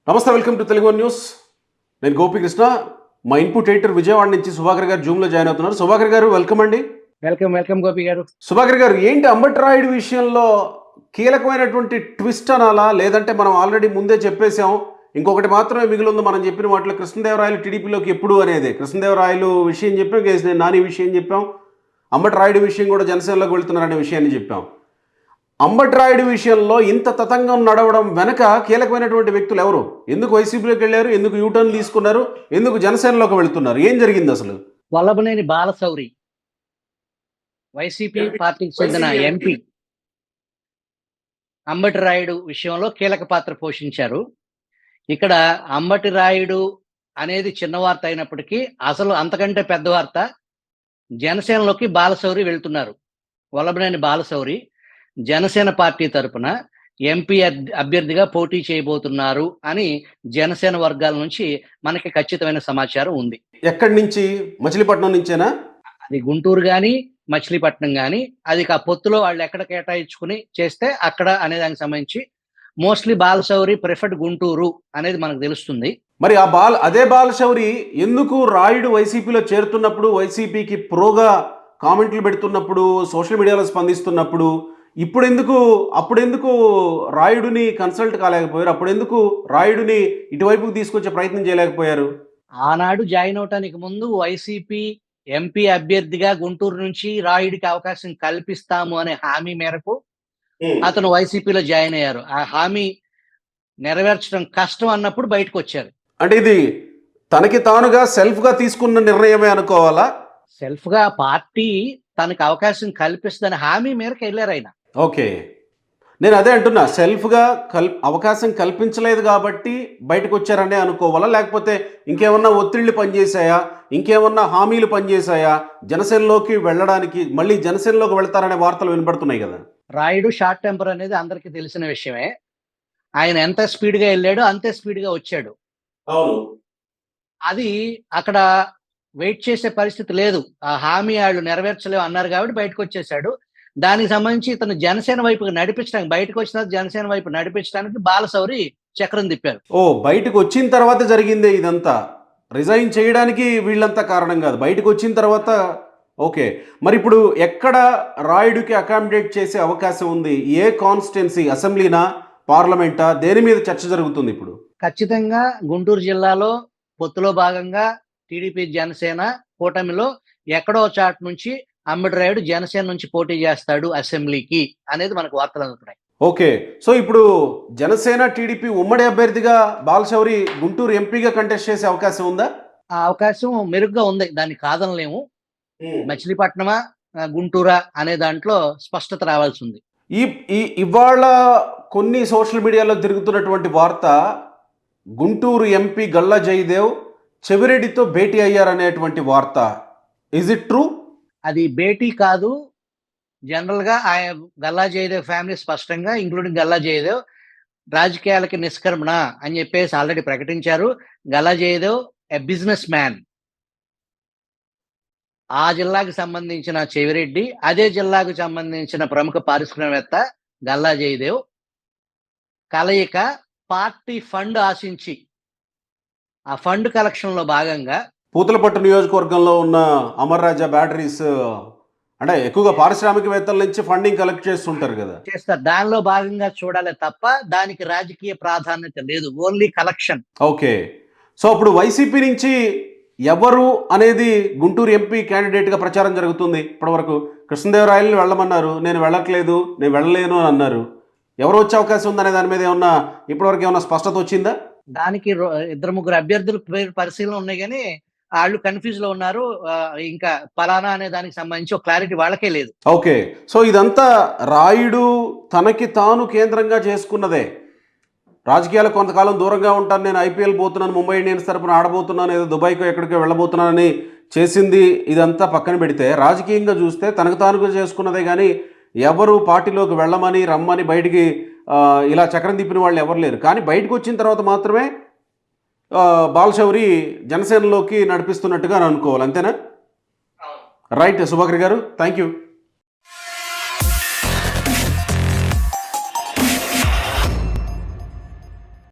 నమస్తే, welcome to Telugu news. నేను గోపికృష్ణ. మా ఇన్పుట్ ఎడిటర్ విజయవాడ నుంచి సుభాకర్ గారు జూమ్లో జాయిన్ అవుతున్నారు. సుభాకర్ గారు వెల్కమ్ అండి. వెల్కమ్ గోపి గారు. సుభాకర్ గారు, ఏంటి అంబట్రాయుడు విషయంలో కీలకమైనటువంటి ట్విస్ట్ అనాలా, లేదంటే మనం ఆల్రెడీ ముందే చెప్పేశాం, ఇంకొకటి మాత్రమే మిగిలింది మనం చెప్పిన వాటిలో కృష్ణదేవరాయలు టీడీపీలోకి ఎప్పుడు అనేది. కృష్ణదేవరాయలు విషయం చెప్పాం, కేసీఆర్ నాని విషయం చెప్పాం, అంబట్రాయుడు విషయం కూడా జనసేనలోకి వెళ్తున్నారనే విషయాన్ని చెప్పాం. అంబట్రాయుడు విషయంలో ఇంత తతంగం నడవడం వెనక కీలకమైనటువంటి వ్యక్తులు ఎవరు? ఎందుకు వైసీపీలోకి వెళ్ళారు? ఎందుకు యూటర్న్ తీసుకున్నారు? ఎందుకు జనసేనలోకి వెళ్తున్నారు? ఏం జరిగింది అసలు? వల్లభనేని బాలశౌరి వైసీపీ పార్టీకి చెందిన ఎంపీ అంబటి రాయుడు విషయంలో కీలక పాత్ర పోషించారు. ఇక్కడ అంబటి రాయుడు అనేది చిన్న వార్త అయినప్పటికీ అసలు అంతకంటే పెద్ద వార్త, జనసేనలోకి బాలశౌరి వెళ్తున్నారు. వల్లభనేని బాలశౌరి జనసేన పార్టీ తరపున ఎంపీ అభ్యర్థిగా పోటీ చేయబోతున్నారు అని జనసేన వర్గాల నుంచి మనకి ఖచ్చితమైన సమాచారం ఉంది. ఎక్కడి నుంచి? మచిలీపట్నం నుంచేనా? అది గుంటూరు గాని మచిలీపట్నం గాని, అది పొత్తులో వాళ్ళు ఎక్కడ కేటాయించుకుని చేస్తే అక్కడ అనే దానికి సంబంధించి మోస్ట్లీ బాలశౌరి ప్రిఫర్డ్ గుంటూరు అనేది మనకు తెలుస్తుంది. మరి అదే బాలశౌరి ఎందుకు రాయుడు వైసీపీలో చేరుతున్నప్పుడు, వైసీపీకి ప్రోగా కామెంట్లు పెడుతున్నప్పుడు, సోషల్ మీడియాలో స్పందిస్తున్నప్పుడు అప్పుడెందుకు రాయుడిని కన్సల్ట్ కాలేకపోయారు? అప్పుడెందుకు రాయుడిని ఇటువైపుకి తీసుకొచ్చే ప్రయత్నం చేయలేకపోయారు? ఆనాడు జాయిన్ అవటానికి ముందు వైసీపీ ఎంపీ అభ్యర్థిగా గుంటూరు నుంచి రాయుడికి అవకాశం కల్పిస్తాము అనే హామీ మేరకు అతను వైసీపీలో జాయిన్ అయ్యారు. ఆ హామీ నెరవేర్చడం కష్టం అన్నప్పుడు బయటకు వచ్చారు. అంటే ఇది తనకి తానుగా సెల్ఫ్ గా తీసుకున్న నిర్ణయమే అనుకోవాలా? సెల్ఫ్ గా పార్టీ తనకు అవకాశం కల్పిస్తుందని హామీ మేరకు వెళ్ళారు ఆయన. ఓకే, నేను అదే అంటున్నా, సెల్ఫ్గా అవకాశం కల్పించలేదు కాబట్టి బయటకు వచ్చారనే అనుకోవాలా, లేకపోతే ఇంకేమన్నా ఒత్తిళ్లు పనిచేశాయా, ఇంకేమన్నా హామీలు పనిచేశాయా జనసేనలోకి వెళ్ళడానికి? మళ్ళీ జనసేనలోకి వెళ్తారనే వార్తలు వినపడుతున్నాయి కదా. రాయుడు షార్ట్ టెంపర్ అనేది అందరికీ తెలిసిన విషయమే. ఆయన ఎంత స్పీడ్గా వెళ్ళాడో అంతే స్పీడ్గా వచ్చాడు. అవును, అది అక్కడ వెయిట్ చేసే పరిస్థితి లేదు. ఆ హామీ వాళ్ళు నెరవేర్చలేవు అన్నారు కాబట్టి బయటకు వచ్చేసాడు. దానికి సంబంధించి ఇతను జనసేన వైపుకి నడిపించడానికి, బయటకు వచ్చిన జనసేన వైపు నడిపించడానికి బాలశౌరి చక్రం తిప్పారు. బయటకు వచ్చిన తర్వాత జరిగిందే ఇదంతా. రిజైన్ చేయడానికి వీళ్ళంతా కారణం కాదు, బయటకు వచ్చిన తర్వాత. ఓకే, మరి ఇప్పుడు ఎక్కడ రాయుడికి అకామిడేట్ చేసే అవకాశం ఉంది? ఏ కాన్స్టిట్యున్సీ, అసెంబ్లీనా, పార్లమెంటా, దేని మీద చర్చ జరుగుతుంది ఇప్పుడు? ఖచ్చితంగా గుంటూరు జిల్లాలో పొత్తులో భాగంగా టీడీపీ జనసేన కూటమిలో ఎక్కడో చాటు నుంచి అంబటి రాయుడు జనసేన నుంచి పోటీ చేస్తాడు అసెంబ్లీకి అనేది మనకు వార్తలు అందుతున్నాయి. ఓకే, సో ఇప్పుడు జనసేన టీడీపీ ఉమ్మడి అభ్యర్థిగా బాలశౌరి గుంటూరు ఎంపీగా కంటెస్ట్ చేసే అవకాశం ఉందా? ఆ అవకాశం మెరుగ్గా ఉంది, దాన్ని కాదనలేము. మచిలీపట్నమా గుంటూరా అనే దాంట్లో స్పష్టత రావాల్సి ఉంది. ఇవాళ కొన్ని సోషల్ మీడియాలో తిరుగుతున్నటువంటి వార్త, గుంటూరు ఎంపీ గల్లా జయదేవ్ చెవిరెడ్డితో భేటీ అయ్యారనేటువంటి వార్త. Is it true? అది భేటీ కాదు. జనరల్ గా గల్లా జయదేవ్ ఫ్యామిలీ స్పష్టంగా, ఇంక్లూడింగ్ గల్లా జయదేవ్, రాజకీయాలకి నిష్క్రమణ అని చెప్పేసి ఆల్రెడీ ప్రకటించారు. Galla Jayadev a businessman. ఆ జిల్లాకు సంబంధించిన చెవిరెడ్డి, అదే జిల్లాకు సంబంధించిన ప్రముఖ పారిశ్రామికవేత్త గల్లా జయదేవ్ కలయిక పార్టీ ఫండ్ ఆశించి, ఆ ఫండ్ కలెక్షన్ లో భాగంగా పూతలపట్టు నియోజకవర్గంలో ఉన్న అమర్ రాజా బ్యాటరీస్, అంటే ఎక్కువగా పారిశ్రామికవేత్తల నుంచి ఫండింగ్ కలెక్ట్ చేస్తుంటారు కదా, చేస్తారు. దానిలో భాగంగా చూడాలి తప్ప దానికి రాజకీయ ప్రాధాన్యత లేదు, ఓన్లీ కలెక్షన్. ఓకే, సో అప్పుడు వైసీపీ నుంచి ఎవరు అనేది గుంటూరు ఎంపీ క్యాండిడేట్గా ప్రచారం జరుగుతుంది. ఇప్పటివరకు కృష్ణదేవరాయలని వెళ్ళమన్నారు, నేను వెళ్ళట్లేదు, నేను వెళ్ళలేను అని అన్నారు. ఎవరు వచ్చే అవకాశం ఉందనే దాని మీద ఏమన్నా ఇప్పటివరకు ఏమన్నా స్పష్టత వచ్చిందా? దానికి 2-3 అభ్యర్థుల పేరు పరిశీలన ఉన్నాయి, కానీ వాళ్ళు కన్ఫ్యూజ్ లో ఉన్నారు. ఇంకా పలానా అనే దానికి సంబంధించి ఒక క్లారిటీ వాళ్ళకే లేదు. ఓకే, సో ఇదంతా రాయుడు తనకి తాను కేంద్రంగా చేసుకున్నదే. రాజకీయాలు కొంతకాలం దూరంగా ఉంటాను, నేను ఐపీఎల్ పోతున్నాను, ముంబై ఇండియన్స్ తరపున ఆడబోతున్నాను, ఏదో దుబాయ్కో ఎక్కడికో వెళ్ళబోతున్నానని చేసింది. ఇదంతా పక్కన పెడితే రాజకీయంగా చూస్తే తనకు తానుగా చేసుకున్నదే, కానీ ఎవరు పార్టీలోకి వెళ్ళమని రమ్మని బయటికి ఇలా చక్రం తిప్పిన వాళ్ళు ఎవరు లేరు. కానీ బయటకు వచ్చిన తర్వాత మాత్రమే బాలశౌరి జనసేనలోకి నడిపిస్తున్నట్టుగా అనుకోవాలి, అంతేనా? రైట్ సుభాకర్ గారు, థ్యాంక్ యూ.